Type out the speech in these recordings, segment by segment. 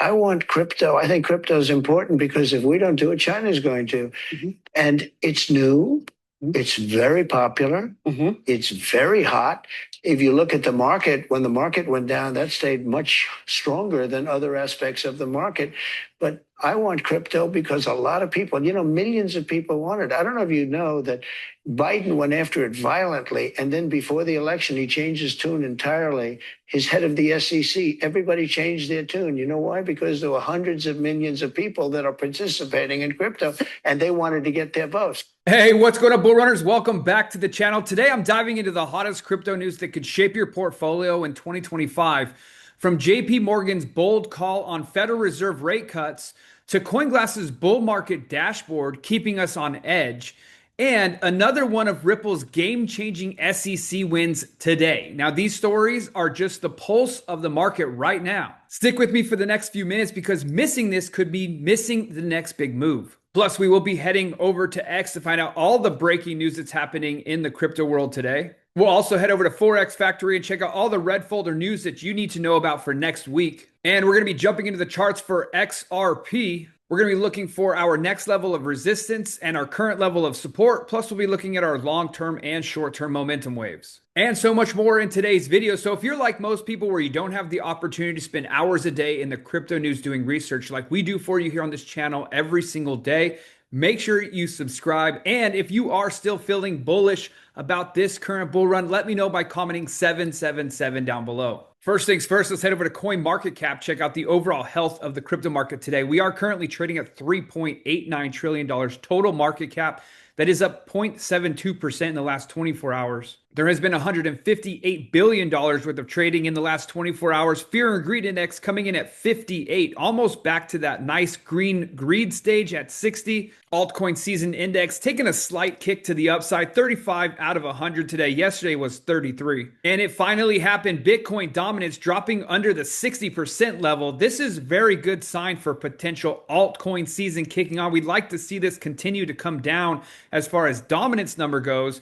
I want crypto. I think crypto is important because if we don't do it, China's going to. And it's new. It's very popular. It's very hot. If you look at the market, when the market went down, that stayed much stronger than other aspects of the market. But I want crypto because a lot of people, millions of people want it. I don't know if you know that Biden went after it violently. And then before the election, he changed his tune entirely. His head of the SEC, everybody changed their tune. You know why? Because there were hundreds of millions of people that are participating in crypto and they wanted to get their votes. Hey, what's going on, Bull Runners? Welcome back to the channel. Today, I'm diving into the hottest crypto news that could shape your portfolio in 2025. From JP Morgan's bold call on Federal Reserve rate cuts to CoinGlass's bull market dashboard keeping us on edge, and another one of Ripple's game-changing SEC wins today. Now, these stories are just the pulse of the market right now. Stick with me for the next few minutes because missing this could be missing the next big move. Plus, we will be heading over to X to find out all the breaking news that's happening in the crypto world today. We'll also head over to Forex Factory and check out all the red folder news that you need to know about for next week. And we're going to be jumping into the charts for XRP. We're going to be looking for our next level of resistance and our current level of support. Plus, we'll be looking at our long-term and short-term momentum waves. And so much more in today's video. So if you're like most people where you don't have the opportunity to spend hours a day in the crypto news doing research like we do for you here on this channel every single day, make sure you subscribe. And if you are still feeling bullish about this current bull run, let me know by commenting 777 down below. First things first, let's head over to CoinMarketCap, check out the overall health of the crypto market today. We are currently trading at $3.89 trillion total market cap. That is up 0.72% in the last 24 hours. There has been $158 billion worth of trading in the last 24 hours. Fear and Greed Index coming in at 58, almost back to that nice green greed stage at 60. Altcoin Season Index taking a slight kick to the upside, 35 out of 100 today. Yesterday was 33. And it finally happened. Bitcoin dominance dropping under the 60% level. This is a very good sign for potential altcoin season kicking on. We'd like to see this continue to come down as far as dominance number goes,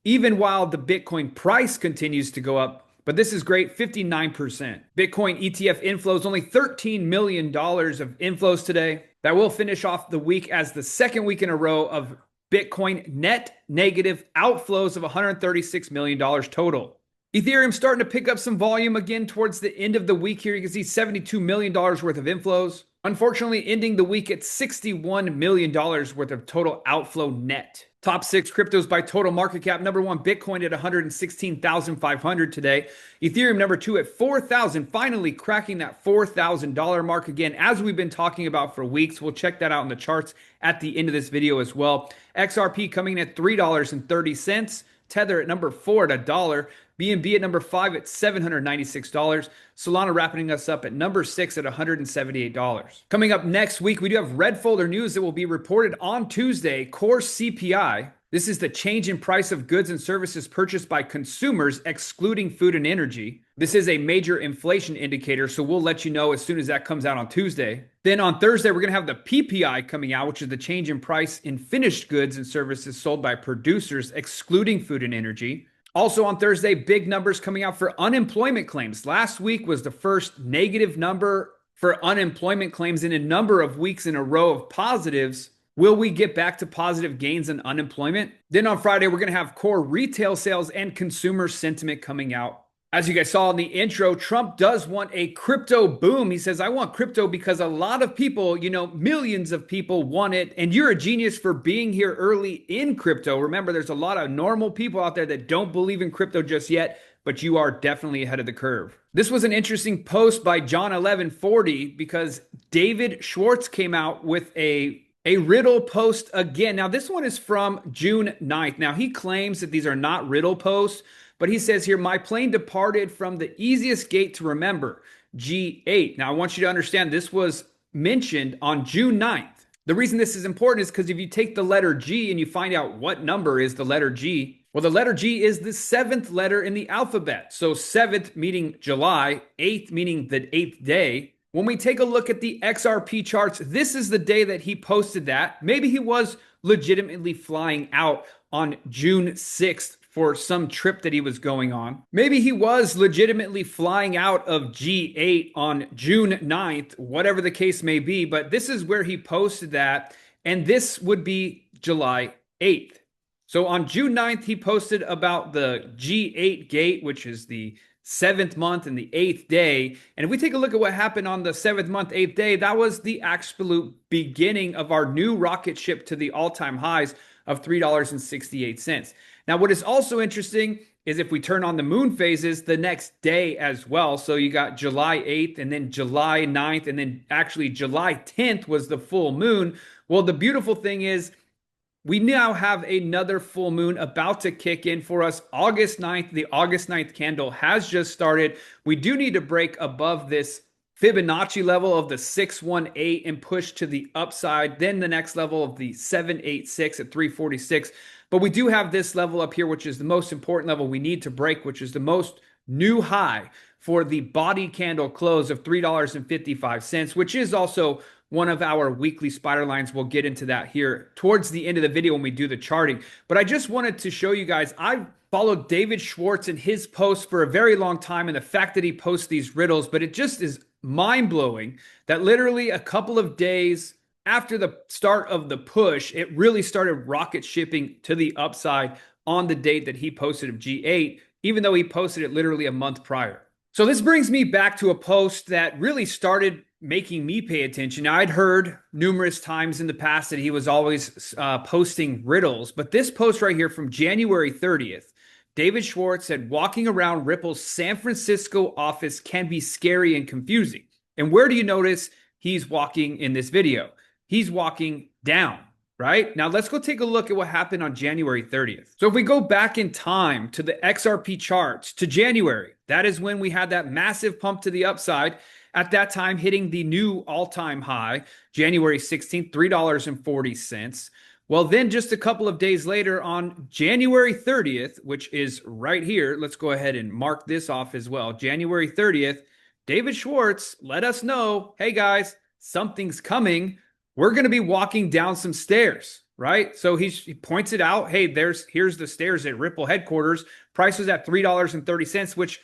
even while the Bitcoin price continues to go up. But this is great, 59%. Bitcoin ETF inflows, only $13 million of inflows today. That will finish off the week as the second week in a row of Bitcoin net negative outflows of $136 million total. Ethereum starting to pick up some volume again towards the end of the week here. You can see $72 million worth of inflows. Unfortunately, ending the week at $61 million worth of total outflow net. Top 6 cryptos by total market cap. Number 1, Bitcoin at 116,500 today. Ethereum number 2 at 4,000, finally cracking that $4,000 mark again, as we've been talking about for weeks. We'll check that out in the charts at the end of this video as well. XRP coming in at $3.30. Tether at number 4 at $1. BNB at number 5 at $796. Solana wrapping us up at number 6 at $178. Coming up next week, we do have red folder news that will be reported on Tuesday. Core CPI. This is the change in price of goods and services purchased by consumers, excluding food and energy. This is a major inflation indicator, so we'll let you know as soon as that comes out on Tuesday. Then on Thursday, we're going to have the PPI coming out, which is the change in price in finished goods and services sold by producers, excluding food and energy. Also on Thursday, big numbers coming out for unemployment claims. Last week was the first negative number for unemployment claims in a number of weeks in a row of positives. Will we get back to positive gains in unemployment? Then on Friday, we're going to have core retail sales and consumer sentiment coming out. As you guys saw in the intro, Trump does want a crypto boom. He says, I want crypto because a lot of people, millions of people want it. And you're a genius for being here early in crypto. Remember, there's a lot of normal people out there that don't believe in crypto just yet, but you are definitely ahead of the curve. This was an interesting post by John1140 because David Schwarz came out with a riddle post again. Now, this one is from June 9th. Now, he claims that these are not riddle posts, but he says here, my plane departed from the easiest gate to remember, G8. Now, I want you to understand this was mentioned on June 9th. The reason this is important is because if you take the letter G and you find out what number is the letter G, well, the letter G is the 7th letter in the alphabet. So 7th meaning July, 8th meaning the 8th day. When we take a look at the XRP charts, this is the day that he posted that. Maybe he was legitimately flying out on June 6th for some trip that he was going on. Maybe he was legitimately flying out of G8 on June 9th, whatever the case may be, but this is where he posted that, and this would be July 8th. So on June 9th, he posted about the G8 gate, which is the 7th month and the 8th day. And if we take a look at what happened on the 7th month, 8th day, that was the absolute beginning of our new rocket ship to the all-time highs of $3.68. Now, what is also interesting is if we turn on the moon phases the next day as well. So you got July 8th and then July 9th, and then actually July 10th was the full moon. Well, the beautiful thing is we now have another full moon about to kick in for us August 9th. The August 9th candle has just started. We do need to break above this Fibonacci level of the 618 and push to the upside. Then the next level of the 786 at 346. But we do have this level up here, which is the most important level we need to break, which is the most new high for the body candle close of $3.55, which is also one of our weekly spider lines. We'll get into that here towards the end of the video when we do the charting. But I just wanted to show you guys, I've followed David Schwarz and his posts for a very long time, and the fact that he posts these riddles, but it just is mind-blowing that literally a couple of days after the start of the push, it really started rocket shipping to the upside on the date that he posted of G8, even though he posted it literally a month prior. So this brings me back to a post that really started making me pay attention. Now, I'd heard numerous times in the past that he was always posting riddles, but this post right here from January 30th, David Schwarz said, walking around Ripple's San Francisco office can be scary and confusing. And where do you notice he's walking in this video? He's walking down, right? Now let's go take a look at what happened on January 30th. So if we go back in time to the XRP charts to January, that is when we had that massive pump to the upside. At that time, hitting the new all-time high, January 16th, $3.40. Well, then just a couple of days later on January 30th, which is right here, let's go ahead and mark this off as well. January 30th, David Schwarz let us know, hey guys, something's coming. We're going to be walking down some stairs, right? So he points it out. Hey, here's the stairs at Ripple headquarters. Price was at $3.30, which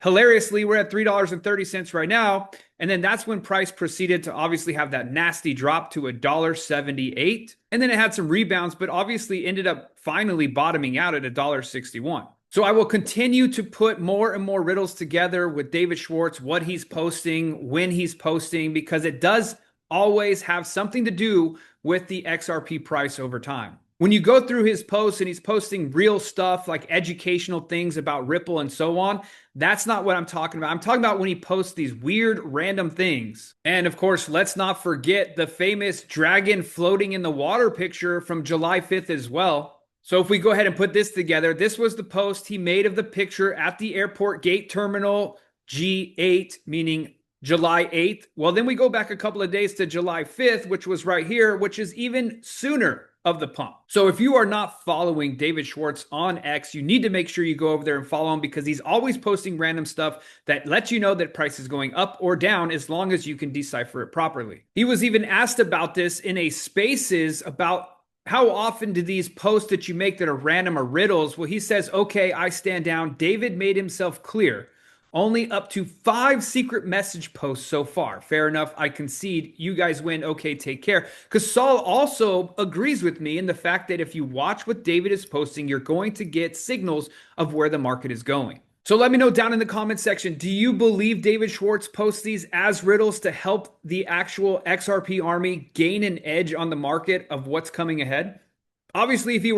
hilariously, we're at $3.30 right now. And then that's when price proceeded to obviously have that nasty drop to $1.78. And then it had some rebounds, but obviously ended up finally bottoming out at $1.61. So I will continue to put more and more riddles together with David Schwarz, what he's posting, when he's posting, because it does always have something to do with the XRP price over time. When you go through his posts and he's posting real stuff like educational things about Ripple and so on, that's not what I'm talking about. I'm talking about when he posts these weird random things. And of course, let's not forget the famous dragon floating in the water picture from July 5th as well. So if we go ahead and put this together, this was the post he made of the picture at the airport gate terminal G8, meaning July 8th. Well, then we go back a couple of days to July 5th, which was right here, which is even sooner of the pump. So if you are not following David Schwarz on X, you need to make sure you go over there and follow him, because he's always posting random stuff that lets you know that price is going up or down as long as you can decipher it properly. He was even asked about this in a Spaces about how often do these posts that you make that are random or riddles? Well, he says, okay, I stand down. David made himself clear. Only up to 5 secret message posts so far. Fair enough. I concede. You guys win. Okay, take care. Because Saul also agrees with me in the fact that if you watch what David is posting, you're going to get signals of where the market is going. So let me know down in the comment section, do you believe David Schwarz posts these as riddles to help the actual XRP army gain an edge on the market of what's coming ahead? Obviously, if he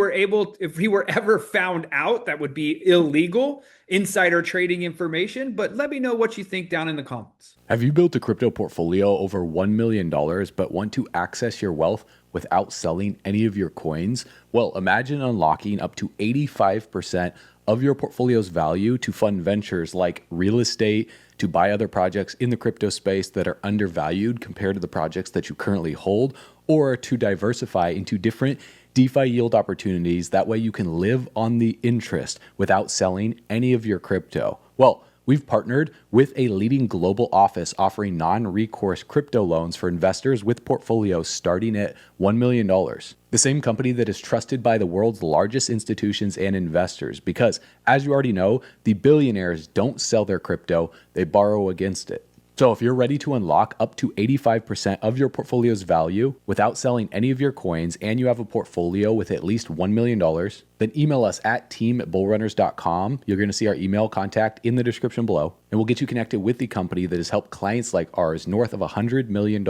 were ever found out, that would be illegal, insider trading information, but let me know what you think down in the comments. Have you built a crypto portfolio over $1 million but want to access your wealth without selling any of your coins? Well, imagine unlocking up to 85% of your portfolio's value to fund ventures like real estate, to buy other projects in the crypto space that are undervalued compared to the projects that you currently hold, or to diversify into different DeFi yield opportunities. That way you can live on the interest without selling any of your crypto. Well, We've partnered with a leading global office offering non-recourse crypto loans for investors with portfolios starting at $1 million. The same company that is trusted by the world's largest institutions and investors because, as you already know, the billionaires don't sell their crypto, they borrow against it. So if you're ready to unlock up to 85% of your portfolio's value without selling any of your coins and you have a portfolio with at least $1 million, then email us at team@bullrunners.com. You're going to see our email contact in the description below, and we'll get you connected with the company that has helped clients like ours north of $100 million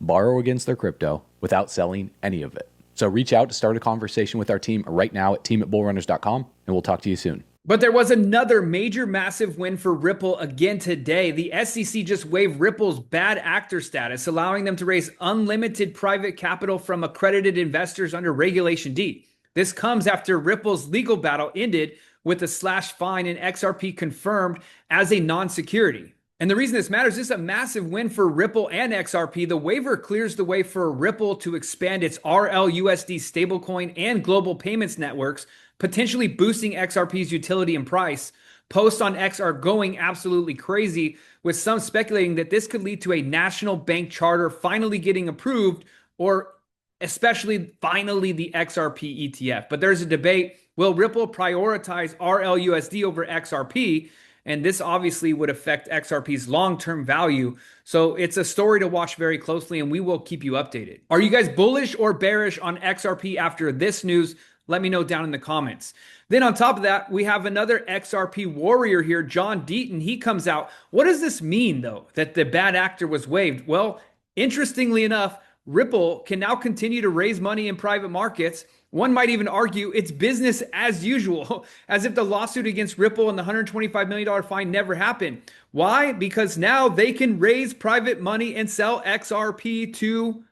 borrow against their crypto without selling any of it. So reach out to start a conversation with our team right now at team@bullrunners.com, and we'll talk to you soon. But there was another major massive win for Ripple again today. The SEC just waived Ripple's bad actor status, allowing them to raise unlimited private capital from accredited investors under Regulation D. This comes after Ripple's legal battle ended with a slash fine and XRP confirmed as a non-security. And the reason this matters, this is a massive win for Ripple and XRP. The waiver clears the way for Ripple to expand its RLUSD stablecoin and global payments networks, potentially boosting XRP's utility and price. Posts on X are going absolutely crazy, with some speculating that this could lead to a national bank charter finally getting approved, or especially finally the XRP ETF. But there's a debate. Will Ripple prioritize RLUSD over XRP? And this obviously would affect XRP's long-term value. So it's a story to watch very closely, and we will keep you updated. Are you guys bullish or bearish on XRP after this news? Let me know down in the comments. Then on top of that, we have another XRP warrior here, John Deaton. He comes out. What does this mean, though, that the bad actor was waived? Well, interestingly enough, Ripple can now continue to raise money in private markets. One might even argue it's business as usual, as if the lawsuit against Ripple and the $125 million fine never happened. Why? Because now they can raise private money and sell XRP to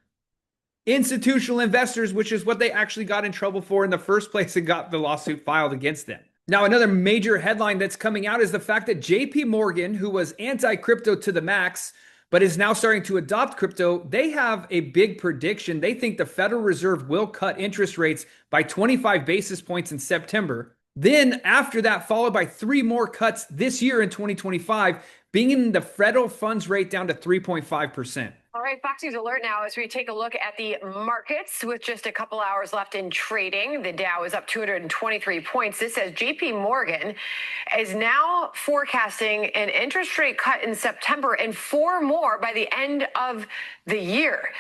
institutional investors, which is what they actually got in trouble for in the first place and got the lawsuit filed against them. Now, another major headline that's coming out is the fact that JP Morgan, who was anti-crypto to the max, but is now starting to adopt crypto, they have a big prediction. They think the Federal Reserve will cut interest rates by 25 basis points in September. Then after that, followed by 3 more cuts this year in 2025, bringing the federal funds rate down to 3.5%. All right, Fox News Alert now as we take a look at the markets with just a couple hours left in trading. The Dow is up 223 points. This says JP Morgan is now forecasting an interest rate cut in September and 4 more by the end of the year.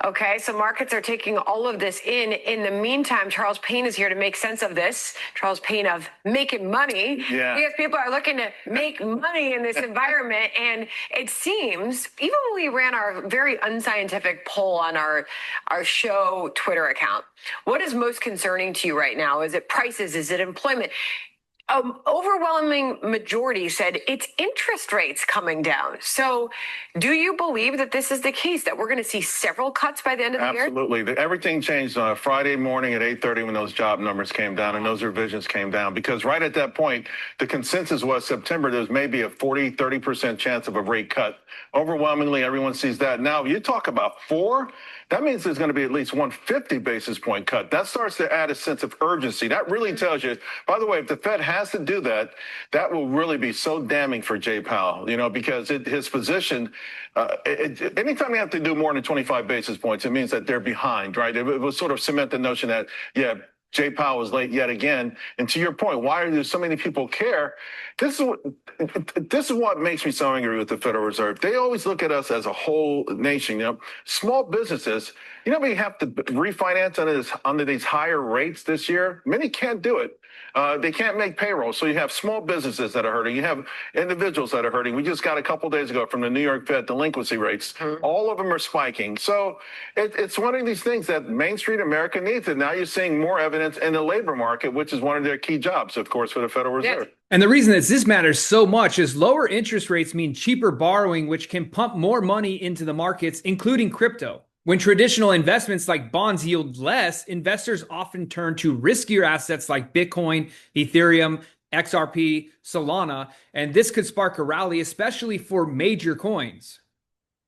Okay, so markets are taking all of this in. In the meantime, Charles Payne is here to make sense of this. Charles Payne of making money. Yeah. Because people are looking to make money in this environment. And it seems, even when we ran our very unscientific poll on our show Twitter account, what is most concerning to you right now? Is it prices? Is it employment? Overwhelming majority said it's interest rates coming down. So do you believe that this is the case, that we're going to see several cuts by the end of the year? Absolutely. Everything changed on a Friday morning at 8:30 when those job numbers came down and those revisions came down, because right at that point, the consensus was September, there's maybe a 30% chance of a rate cut. Overwhelmingly, everyone sees that. Now, you talk about 4, that means there's going to be at least 150 basis point cut. That starts to add a sense of urgency. That really tells you, by the way, if the Fed has to do that, that will really be so damning for Jay Powell, because his position, anytime you have to do more than 25 basis points, it means that they're behind, right? It will sort of cement the notion that, Jay Powell was late yet again. And to your point, why do so many people care? This is what makes me so angry with the Federal Reserve. They always look at us as a whole nation. Small businesses, we have to refinance under these higher rates this year. Many can't do it. They can't make payroll. So you have small businesses that are hurting. You have individuals that are hurting. We just got a couple days ago from the New York Fed delinquency rates. All of them are spiking. So it's one of these things that Main Street America needs. And now you're seeing more evidence in the labor market, which is one of their key jobs, of course, for the Federal Reserve. Yeah. And the reason that this matters so much is lower interest rates mean cheaper borrowing, which can pump more money into the markets, including crypto. When traditional investments like bonds yield less, investors often turn to riskier assets like Bitcoin, Ethereum, XRP, Solana, and this could spark a rally, especially for major coins.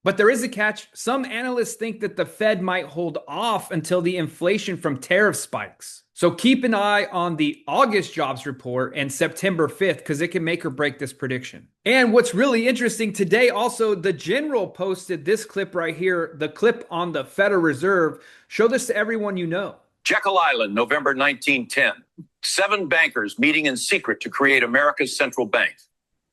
But there is a catch. Some analysts think that the Fed might hold off until the inflation from tariff spikes. So keep an eye on the August jobs report and September 5th because it can make or break this prediction. And what's really interesting today, also, the General posted this clip right here, the clip on the Federal Reserve. Show this to everyone you know. Jekyll Island, November 1910. 7 bankers meeting in secret to create America's central bank.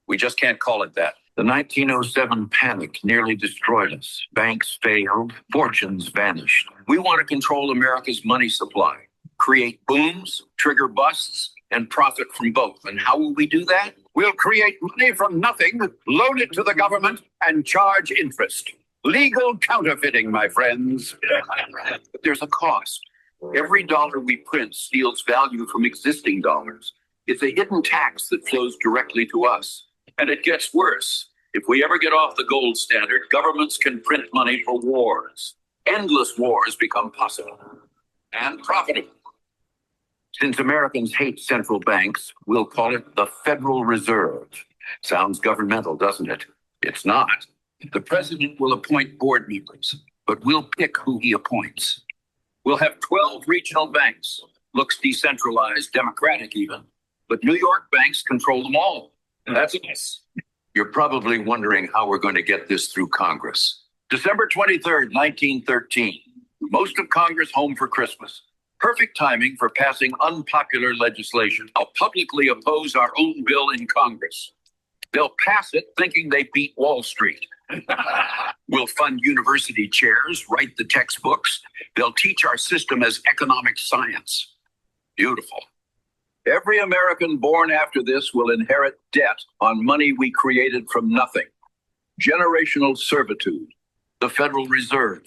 We just can't call it that. The 1907 panic nearly destroyed us. Banks failed, fortunes vanished. We want to control America's money supply, create booms, trigger busts, and profit from both. And how will we do that? We'll create money from nothing, loan it to the government, and charge interest. Legal counterfeiting, my friends. But there's a cost. Every dollar we print steals value from existing dollars. It's a hidden tax that flows directly to us. And it gets worse. If we ever get off the gold standard, governments can print money for wars. Endless wars become possible and profitable. Since Americans hate central banks, we'll call it the Federal Reserve. Sounds governmental, doesn't it? It's not. The president will appoint board members, But we'll pick who he appoints. we'll have 12 regional banks. Looks decentralized, democratic even. But New York banks control them all. And that's us. You're probably wondering how we're going to get this through Congress. December 23rd, 1913. Most of Congress home for Christmas. Perfect timing for passing unpopular legislation. I'll publicly oppose our own bill in Congress. They'll pass it thinking they beat Wall Street. We'll fund university chairs, write the textbooks. They'll teach our system as economic science. Beautiful. Every American born after this will inherit debt on money we created from nothing. Generational servitude. The Federal Reserve.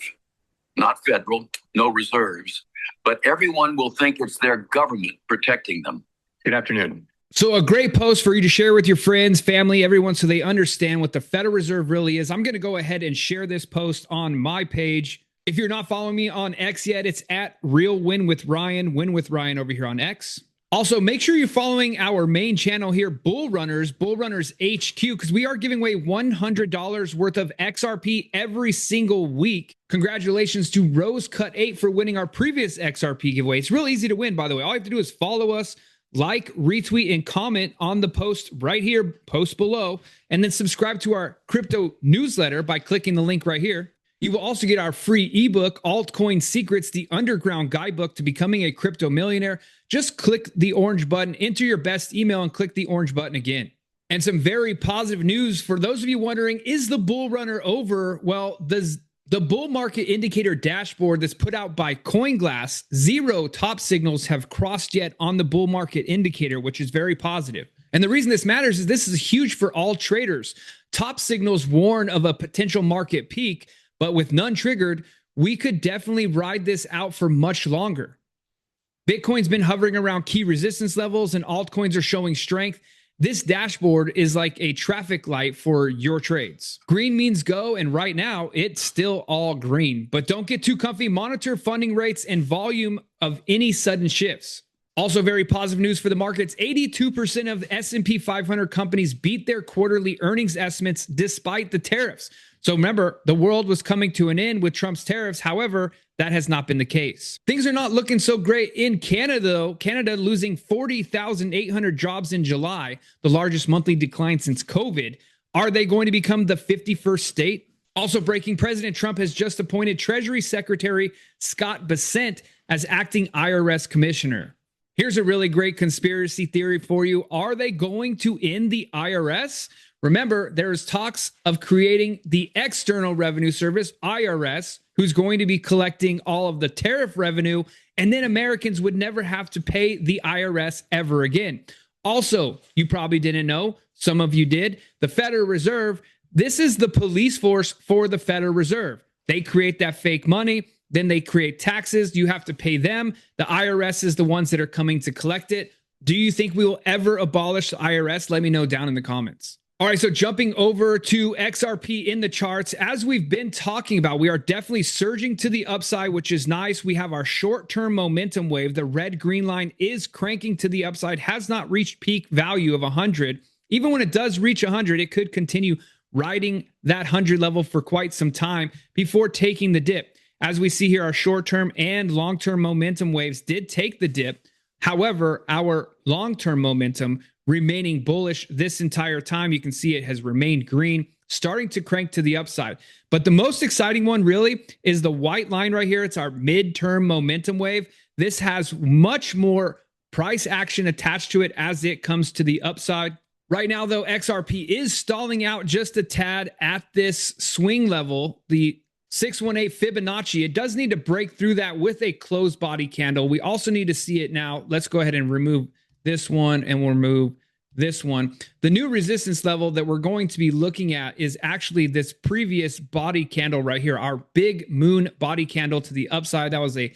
Not federal, no reserves. But everyone will think it's their government protecting them. Good afternoon. So a great post for you to share with your friends, family, everyone, so they understand what the Federal Reserve really is. I'm going to go ahead and share this post on my page. If you're not following me on X yet, it's at Real Win with Ryan, Win with Ryan over here on X. Also, make sure you're following our main channel here, BULLRUNNERS HQ, because we are giving away $100 worth of XRP every single week. Congratulations to Rose Cut 8 for winning our previous XRP giveaway. It's real easy to win, by the way. All you have to do is follow us, like, retweet, and comment on the post right here, post below, and then subscribe to our crypto newsletter by clicking the link right here. You will also get our free ebook, Altcoin Secrets, the underground guidebook to becoming a crypto millionaire. Just click the orange button, enter your best email, and click the orange button again. And some very positive news for those of you wondering, is the bull runner over? Well, the bull market indicator dashboard that's put out by CoinGlass, 0 top signals have crossed yet on the bull market indicator, which is very positive. And the reason this matters is this is huge for all traders. Top signals warn of a potential market peak, but with none triggered, we could definitely ride this out for much longer. Bitcoin's been hovering around key resistance levels and altcoins are showing strength. This dashboard is like a traffic light for your trades. Green means go, and right now it's still all green. But don't get too comfy. Monitor funding rates and volume of any sudden shifts. Also, very positive news for the markets. 82% of S&P 500 companies beat their quarterly earnings estimates despite the tariffs. So remember, the world was coming to an end with Trump's tariffs. However, that has not been the case. Things are not looking so great in Canada, though. Canada losing 40,800 jobs in July, the largest monthly decline since COVID. Are they going to become the 51st state? Also breaking, President Trump has just appointed Treasury Secretary Scott Bessent as acting IRS commissioner. Here's a really great conspiracy theory for you. Are they going to end the IRS? Remember, there's talks of creating the External Revenue Service, IRS, who's going to be collecting all of the tariff revenue, and then Americans would never have to pay the IRS ever again. Also, you probably didn't know, some of you did, the Federal Reserve, this is the police force for the Federal Reserve. They create that fake money, then they create taxes, you have to pay them. The IRS is the ones that are coming to collect it. Do you think we will ever abolish the IRS? Let me know down in the comments. All right, so jumping over to XRP in the charts, as we've been talking about, we are definitely surging to the upside, which is nice. We have our short-term momentum wave. The red green line is cranking to the upside, has not reached peak value of 100. Even when it does reach 100, it could continue riding that 100 level for quite some time before taking the dip. As we see here, our short-term and long-term momentum waves did take the dip. However, our long-term momentum remaining bullish this entire time. You can see it has remained green, starting to crank to the upside. But the most exciting one really is the white line right here. It's our midterm momentum wave. This has much more price action attached to it as it comes to the upside. Right now, though, XRP is stalling out just a tad at this swing level, the 618 Fibonacci. It does need to break through that with a closed body candle. We also need to see it now. Let's go ahead and remove this one, and we'll remove this one. The new resistance level that we're going to be looking at is actually this previous body candle right here, our big moon body candle to the upside. That was a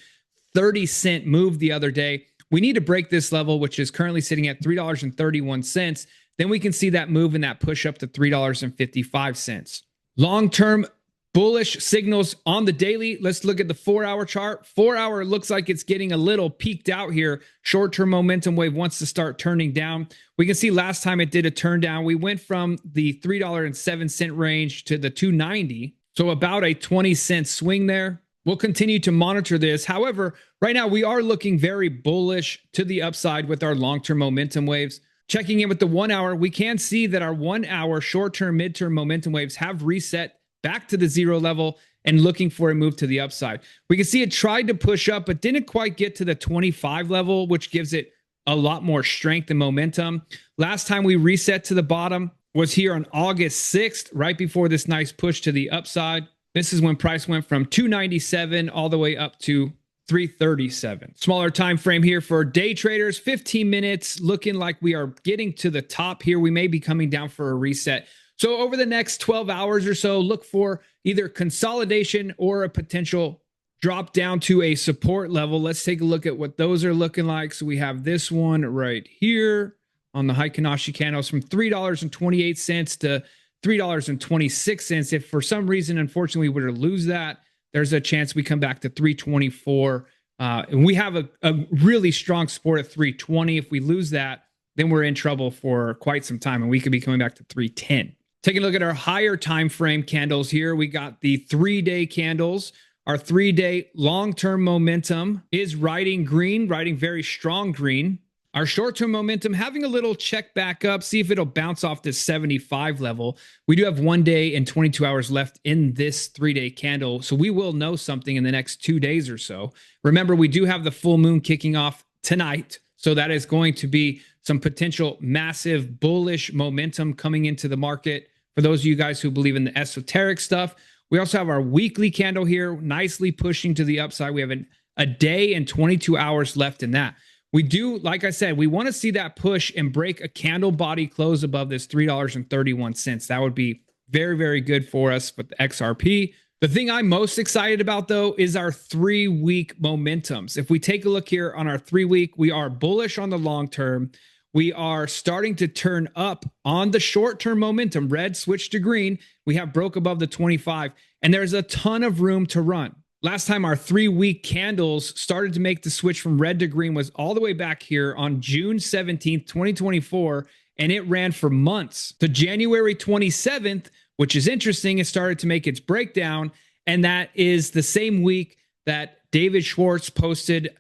30-cent move the other day. We need to break this level, which is currently sitting at $3.31. Then we can see that move and that push up to $3.55. Long-term bullish signals on the daily. Let's look at the 4-hour chart. 4-hour looks like it's getting a little peaked out here. Short-term momentum wave wants to start turning down. We can see last time it did a turn down. We went from the $3.07 range to the $2.90. So about a 20-cent swing there. We'll continue to monitor this. However, right now we are looking very bullish to the upside with our long-term momentum waves. Checking in with the 1-hour, we can see that our 1-hour short-term, midterm momentum waves have reset back to the 0 level and looking for a move to the upside. We can see it tried to push up, but didn't quite get to the 25 level, which gives it a lot more strength and momentum. Last time we reset to the bottom was here on August 6th, right before this nice push to the upside. This is when price went from 297 all the way up to 337. Smaller time frame here for day traders, 15 minutes, looking like we are getting to the top here. We may be coming down for a reset. So over the next 12 hours or so, look for either consolidation or a potential drop down to a support level. Let's take a look at what those are looking like. So we have this one right here on the Heikin-Ashi candles from $3.28 to $3.26. If for some reason, unfortunately, we were to lose that, there's a chance we come back to 324. And we have a really strong support at 320. If we lose that, then we're in trouble for quite some time, and we could be coming back to 310. Taking a look at our higher time frame candles here, we got the 3-day candles. Our 3-day long-term momentum is riding green, riding very strong green. Our short-term momentum having a little check back up, see if it'll bounce off this 75 level. We do have 1 day and 22 hours left in this 3-day candle, so we will know something in the next 2 days or so. Remember, we do have the full moon kicking off tonight, so that is going to be some potential massive bullish momentum coming into the market. For those of you guys who believe in the esoteric stuff, we also have our weekly candle here, nicely pushing to the upside. We have a day and 22 hours left in that. We do, like I said, we want to see that push and break a candle body close above this $3.31. That would be very, very good for us with the XRP. The thing I'm most excited about, though, is our 3-week momentums. If we take a look here on our 3-week, we are bullish on the long term. We are starting to turn up on the short-term momentum. Red switched to green. We have broke above the 25, and there's a ton of room to run. Last time our 3-week candles started to make the switch from red to green was all the way back here on June 17th, 2024, and it ran for months. To January 27th, which is interesting, it started to make its breakdown, and that is the same week that David Schwarz posted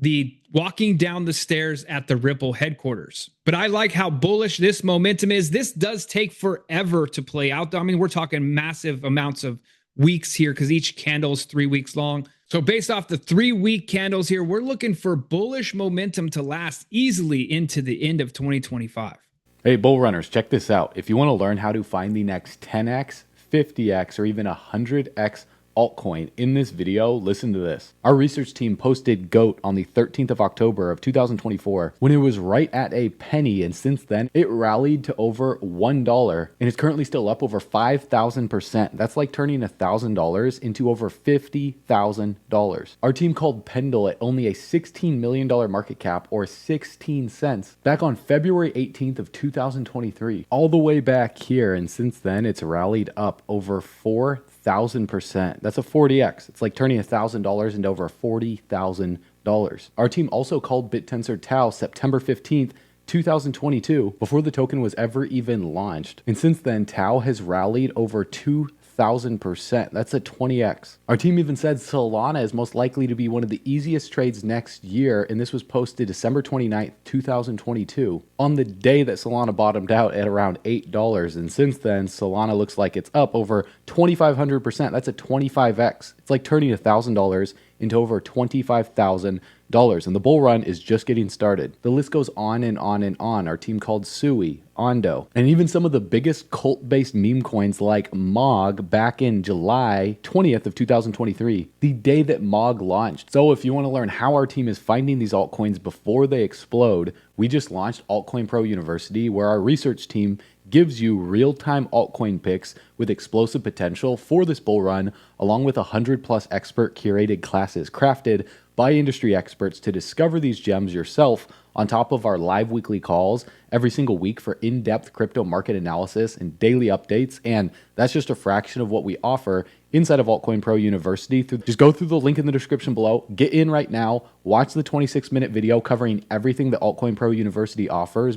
the walking down the stairs at the Ripple headquarters. But I like how bullish this momentum is. This does take forever to play out. I mean, we're talking massive amounts of weeks here because each candle is 3 weeks long. So based off the 3-week candles here, we're looking for bullish momentum to last easily into the end of 2025. Hey, bull runners, check this out. If you want to learn how to find the next 10x, 50x, or even 100x altcoin in this video, listen to this. Our research team posted GOAT on the 13th of October of 2024 when it was right at a penny, and since then it rallied to over $1 and is currently still up over 5,000%. That's like turning $1,000 into over $50,000. Our team called Pendle at only a $16 million market cap, or 16 cents, back on February 18th of 2023, all the way back here, and since then it's rallied up over 4,000%. That's a 40x. It's like turning $1,000 into over $40,000. Our team also called BitTensor Tau September 15th 2022, before the token was ever even launched. And since then, Tau has rallied over 2,000%. That's a 20x. Our team even said Solana is most likely to be one of the easiest trades next year, and this was posted December 29th, 2022, on the day that Solana bottomed out at around $8. And since then, Solana looks like it's up over 2,500%. That's a 25x. It's like turning $1,000 into over $25,000. And the bull run is just getting started. The list goes on and on and on. Our team called Sui, Ondo, and even some of the biggest cult-based meme coins like MOG back in July 20th of 2023, the day that MOG launched. So if you want to learn how our team is finding these altcoins before they explode, we just launched Altcoin Pro University, where our research team gives you real-time altcoin picks with explosive potential for this bull run, along with 100+ expert curated classes crafted by industry experts to discover these gems yourself, on top of our live weekly calls every single week for in-depth crypto market analysis and daily updates. And that's just a fraction of what we offer inside of Altcoin Pro University. Just go through the link in the description below, get in right now, watch the 26-minute video covering everything that Altcoin Pro University offers,